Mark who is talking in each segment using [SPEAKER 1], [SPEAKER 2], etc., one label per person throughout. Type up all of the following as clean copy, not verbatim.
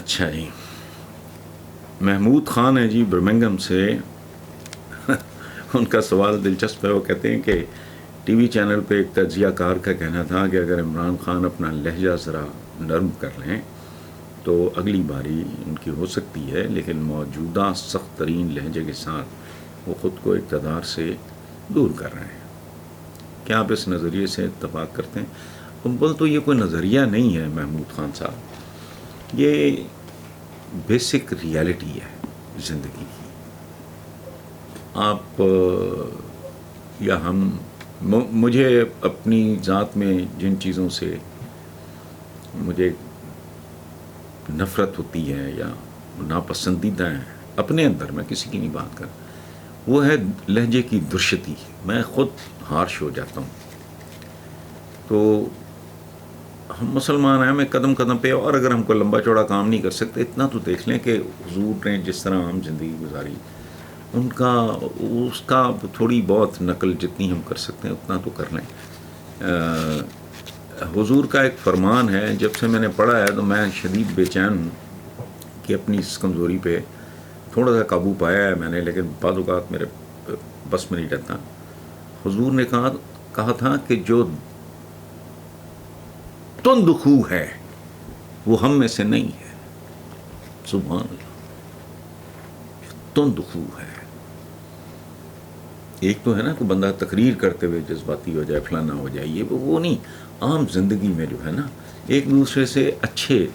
[SPEAKER 1] اچھا جی، محمود خان ہے جی برمنگم سے. ان کا سوال دلچسپ ہے. وہ کہتے ہیں کہ ٹی وی چینل پہ ایک تجزیہ کار کا کہنا تھا کہ اگر عمران خان اپنا لہجہ ذرا نرم کر لیں تو اگلی باری ان کی ہو سکتی ہے، لیکن موجودہ سخت ترین لہجے کے ساتھ وہ خود کو اقتدار سے دور کر رہے ہیں. کیا آپ اس نظریے سے اتفاق کرتے ہیں؟ بول تو یہ کوئی نظریہ نہیں ہے محمود خان صاحب، یہ بیسک ریالٹی ہے زندگی کی. آپ یا ہم، مجھے اپنی ذات میں جن چیزوں سے مجھے نفرت ہوتی ہے یا ناپسندیدہ ہیں اپنے اندر، میں کسی کی نہیں بات کر، وہ ہے لہجے کی درشتی. میں خود ہارش ہو جاتا ہوں. تو ہم مسلمان ہیں، ہمیں قدم قدم پہ، اور اگر ہم کو لمبا چوڑا کام نہیں کر سکتے، اتنا تو دیکھ لیں کہ حضور نے جس طرح عام زندگی گزاری، ان کا اس کا تھوڑی بہت نقل جتنی ہم کر سکتے ہیں اتنا تو کر لیں. حضور کا ایک فرمان ہے، جب سے میں نے پڑھا ہے تو میں شدید بے چین ہوں کہ اپنی اس کمزوری پہ تھوڑا سا قابو پایا ہے میں نے، لیکن بعض اوقات میرے بس میں نہیں رہتا. حضور نے کہا تھا کہ جو تند خو ہے وہ ہم میں سے نہیں ہے. سبحان اللہ. تند خو ہے. ایک تو ہے نا کہ بندہ تقریر کرتے ہوئے جذباتی ہو جائے، فلانا ہو جائے، یہ وہ نہیں. عام زندگی میں جو ہے نا، ایک دوسرے سے اچھے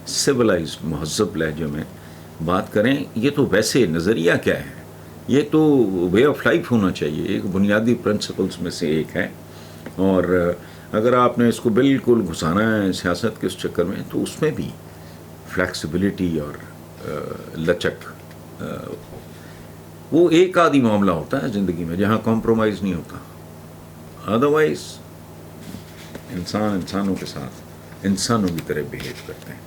[SPEAKER 1] سویلائزڈ مہذب لہجے میں بات کریں. یہ تو ویسے نظریہ کیا ہے، یہ تو وے آف لائف ہونا چاہیے. ایک بنیادی پرنسپلز میں سے ایک ہے. اور اگر آپ نے اس کو بالکل گھسانا ہے سیاست کے اس چکر میں، تو اس میں بھی فلیکسیبلٹی اور لچک، وہ ایک آدھی معاملہ ہوتا ہے زندگی میں جہاں کمپرومائز نہیں ہوتا. ادروائز انسان انسانوں کے ساتھ انسانوں کی طرح بیہیو کرتے ہیں.